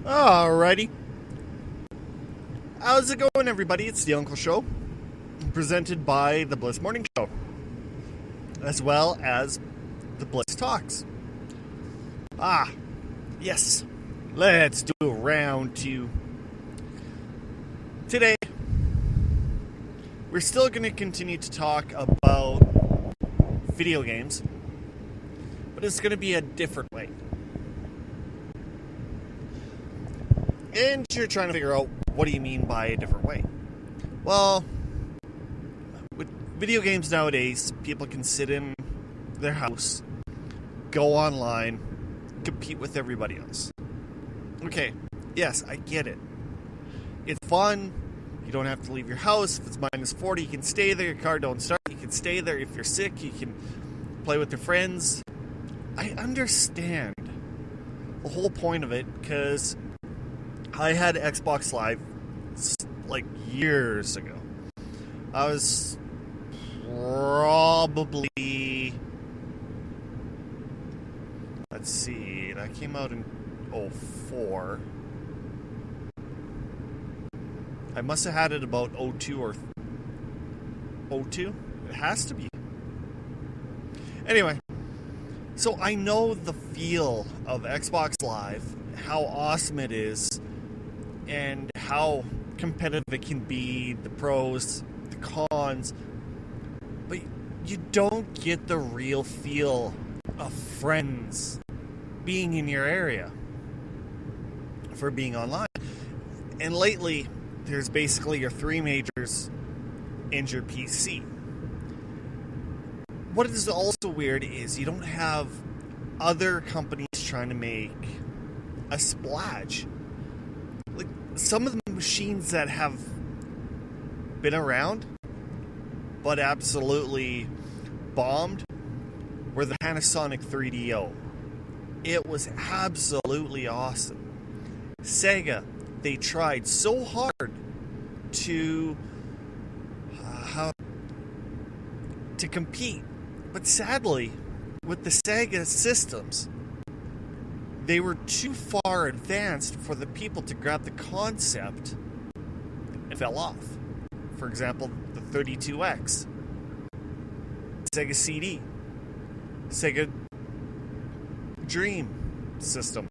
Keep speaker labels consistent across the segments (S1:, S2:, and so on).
S1: Alrighty. How's it going, everybody? It's the Uncle Show, presented by the Blitz Morning Show, as well as the Blitz Talks. Yes. Let's do round two. Today, we're still going to continue to talk about video games, but it's going to be a different way. And you're trying to figure out, what do you mean by a different way? Well, with video games nowadays, people can sit in their house, go online, compete with everybody else. Okay, yes, I get it. It's fun. You don't have to leave your house. If it's minus 40, you can stay there. Your car don't start. You can stay there. If you're sick, you can play with your friends. I understand the whole point of it, because I had Xbox Live like years ago. I was probably, let's see, that came out in 04. I must have had it about 02 or 02. It has to be. Anyway, so I know the feel of Xbox Live, how awesome it is, and how competitive it can be, the pros, the cons, but you don't get the real feel of friends being in your area for being online. And lately, there's basically your three majors and your PC. What is also weird is you don't have other companies trying to make a splash. Like, some of the machines that have been around but absolutely bombed were the Panasonic 3DO. It was absolutely awesome. Sega, they tried so hard to compete, but sadly, with the Sega systems, they were too far advanced for the people to grab the concept and fell off. For example, the 32X, Sega CD, Sega Dream system,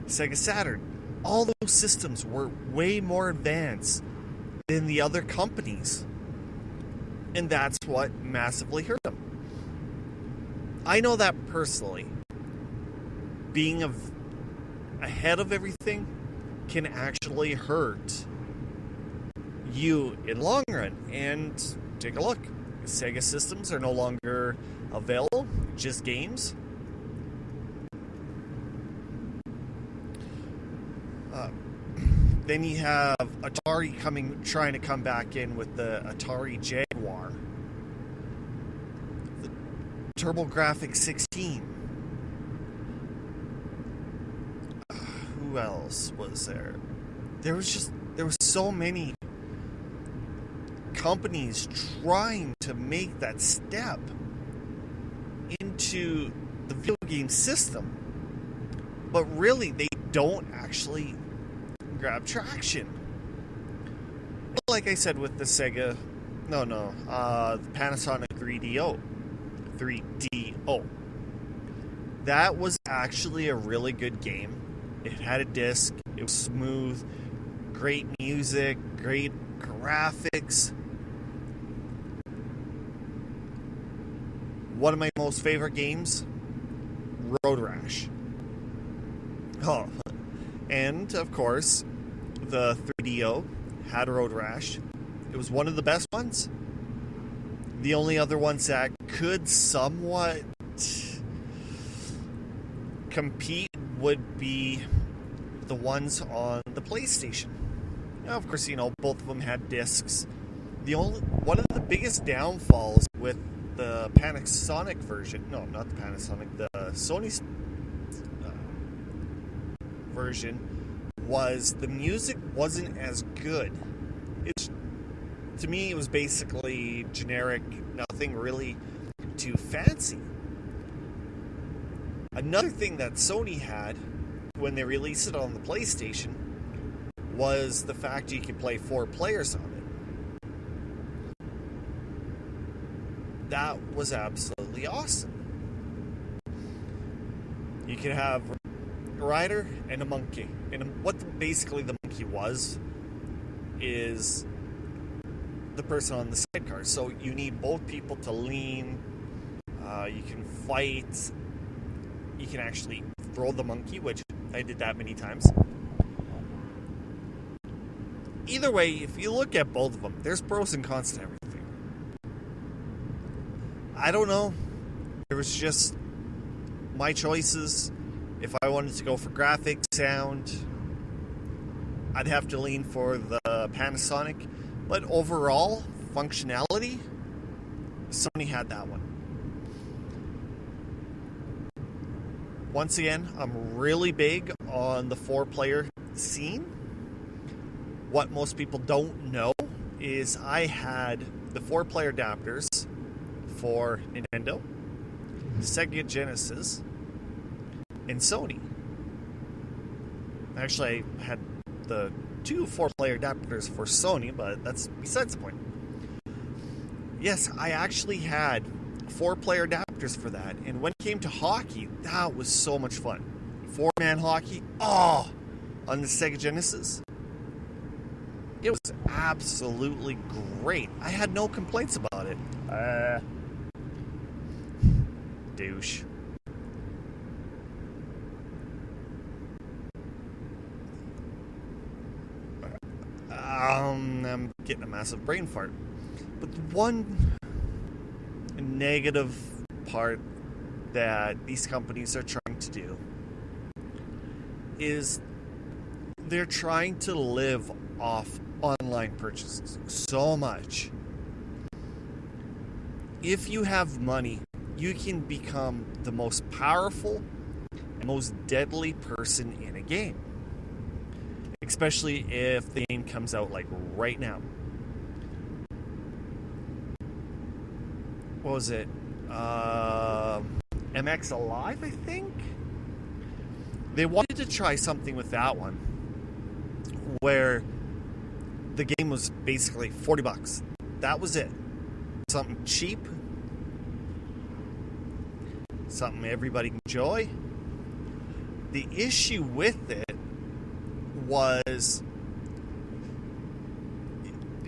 S1: Sega Saturn. All those systems were way more advanced than the other companies. And that's what massively hurt them. I know that personally. Being ahead of everything can actually hurt you in the long run. And take a look. Sega systems are no longer available, just games. Then you have Atari trying to come back in with the Atari Jaguar, the TurboGrafx 16. Who else was there? There was so many companies trying to make that step into the video game system, but really they don't actually grab traction. Like I said with the Sega, the Panasonic 3DO. That was actually a really good game. It had a disc, it was smooth, great music, great graphics. One of my most favorite games, Road Rash. Oh, and of course, the 3DO had Road Rash. It was one of the best ones. The only other ones that could somewhat compete would be the ones on the PlayStation. Now, of course, both of them had discs. One of the biggest downfalls with the Panasonic version, no, not the Panasonic, the Sony version, was the music wasn't as good. To me, it was basically generic, nothing really too fancy. Another thing that Sony had when they released it on the PlayStation was the fact you could play 4 players on it. That was absolutely awesome. You could have a rider and a monkey. And what basically the monkey was is the person on the sidecar. So you need both people to lean. You can fight. You can actually throw the monkey, which I did that many times. Either way, if you look at both of them, there's pros and cons to everything. I don't know. There was just my choices. If I wanted to go for graphic, sound, I'd have to lean for the Panasonic. But overall, functionality, Sony had that one. Once again, I'm really big on the 4-player scene. What most people don't know is I had the 4-player adapters for Nintendo, Sega Genesis, and Sony. Actually, I had the 2 4-player adapters for Sony, but that's besides the point. Yes, I actually had 4-player adapters for that, and when it came to hockey, that was so much fun. 4-man hockey, on the Sega Genesis, it was absolutely great. I had no complaints about it. Douche. I'm getting a massive brain fart. But the one negative part that these companies are trying to do is they're trying to live off online purchases so much. If you have money, you can become the most powerful and most deadly person in a game. Especially if the game comes out like right now. What was it? MX Alive, I think? They wanted to try something with that one where the game was basically $40. That was it. Something cheap. Something everybody can enjoy. The issue with it was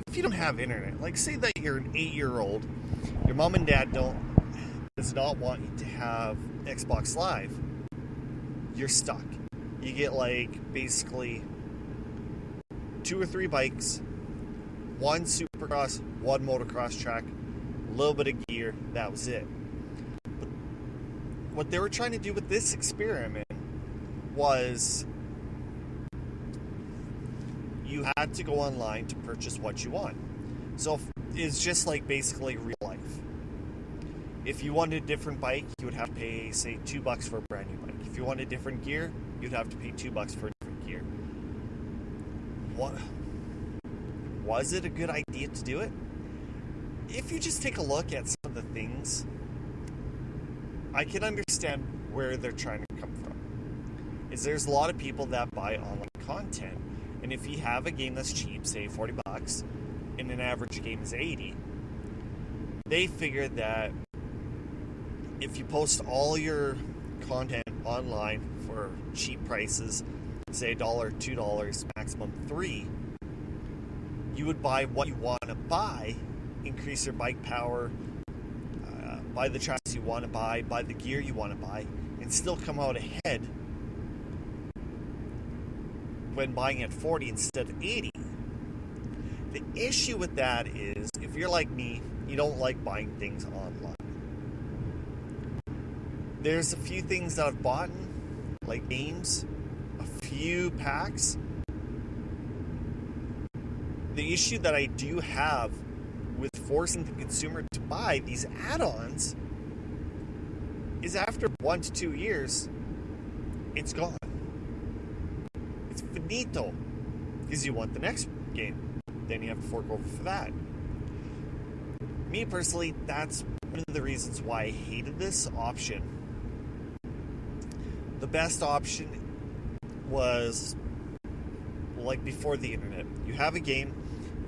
S1: if you don't have internet, like say that you're an 8-year-old, your mom and dad does not want you to have Xbox Live, you're stuck. You get like basically 2 or 3 bikes, 1 supercross, 1 motocross track, a little bit of gear, that was it. But what they were trying to do with this experiment was you had to go online to purchase what you want. So it's just like basically real life. If you wanted a different bike, you would have to pay, say, $2 for a brand new bike. If you wanted different gear, you'd have to pay $2 for different gear. What? Was it a good idea to do it? If you just take a look at some of the things, I can understand where they're trying to come from. There's a lot of people that buy online content. And if you have a game that's cheap, say $40, and an average game is $80, they figured that if you post all your content online for cheap prices, say $1, $2, maximum $3, you would buy what you want to buy, increase your bike power, buy the tracks you want to buy the gear you want to buy, and still come out ahead when buying at 40 instead of 80. The issue with that is, if you're like me, you don't like buying things online. There's a few things that I've bought, like games, a few packs. The issue that I do have with forcing the consumer to buy these add-ons is after 1 to 2 years, it's gone. It's finito. Because you want the next game. Then you have to fork over for that. Me personally, that's one of the reasons why I hated this option. The best option was like before the internet. You have a game,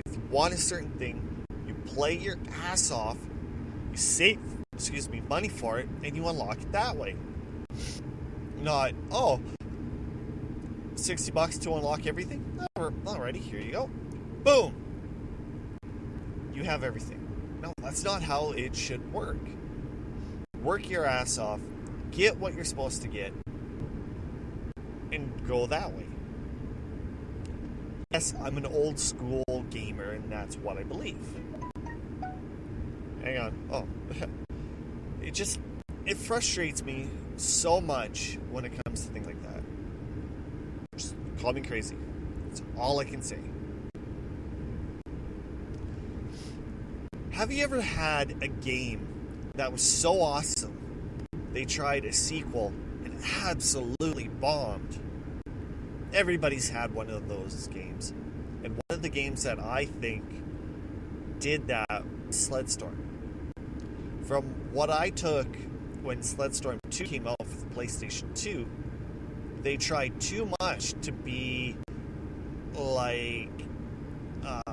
S1: if you want a certain thing, you play your ass off, you save, money for it, and you unlock it that way. Not, $60 to unlock everything? Alrighty, here you go. Boom! You have everything. No, that's not how it should work. Work your ass off, get what you're supposed to get, and go that way. Yes, I'm an old school gamer, and that's what I believe. Hang on. It frustrates me so much when it comes to things like that. Just call me crazy. That's all I can say. Have you ever had a game that was so awesome, they tried a sequel and absolutely bombed? Everybody's had one of those games. And one of the games that I think did that was Sledstorm. From what I took when Sledstorm 2 came out for the PlayStation 2, they tried too much to be like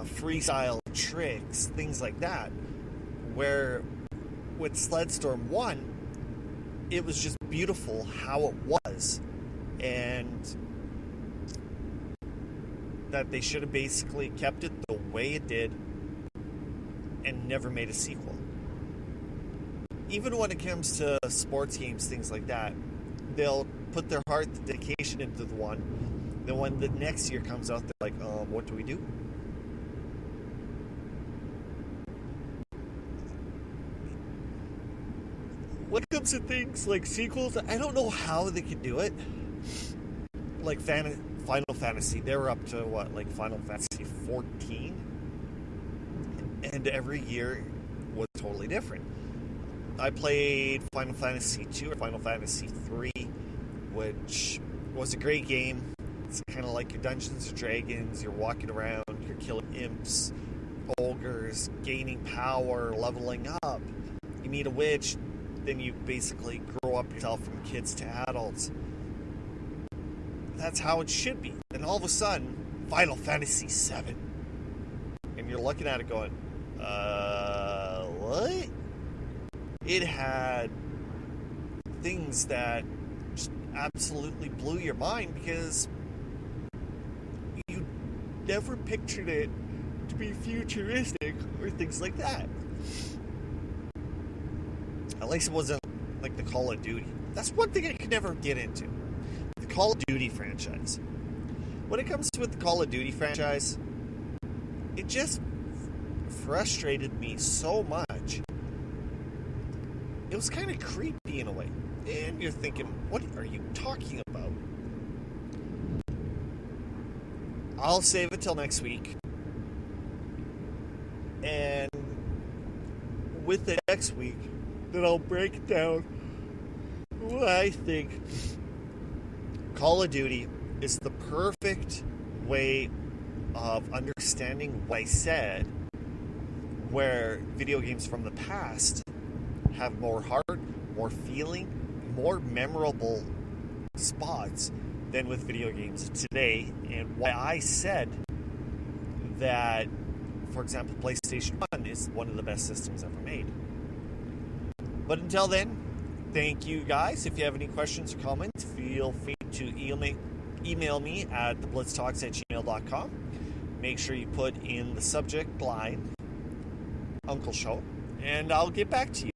S1: freestyle tricks, things like that. Where with Sledstorm 1, it was just beautiful how it was. And that they should have basically kept it the way it did and never made a sequel. Even when it comes to sports games, things like that, they'll put their heart, the dedication into the one. Then when the next year comes out, they're like, what do we do? When it comes to things like sequels, I don't know how they can do it. Like Final Fantasy, they were up to Final Fantasy 14? And every year was totally different. I played Final Fantasy 2 or Final Fantasy 3, which was a great game. It's kind of like your Dungeons & Dragons. You're walking around, you're killing imps, ogres, gaining power, leveling up. You meet a witch, then you basically grow up yourself from kids to adults. That's how it should be. And all of a sudden, Final Fantasy 7. And you're looking at it going, what? It had things that just absolutely blew your mind because you never pictured it to be futuristic or things like that. At least it wasn't like the Call of Duty. That's one thing I could never get into. The Call of Duty franchise. When it comes to the Call of Duty franchise, it just frustrated me so much. It was kind of creepy in a way. And you're thinking, what are you talking about? I'll save it till next week. And with the next week, then I'll break down what I think Call of Duty is the perfect way of understanding what I said, where video games from the past have more heart, more feeling, more memorable spots than with video games today, and why I said that, for example, PlayStation 1 is one of the best systems ever made. But until then, thank you guys. If you have any questions or comments, feel free to email me at theblitztalks@gmail.com. Make sure you put in the subject line Uncle Show, and I'll get back to you.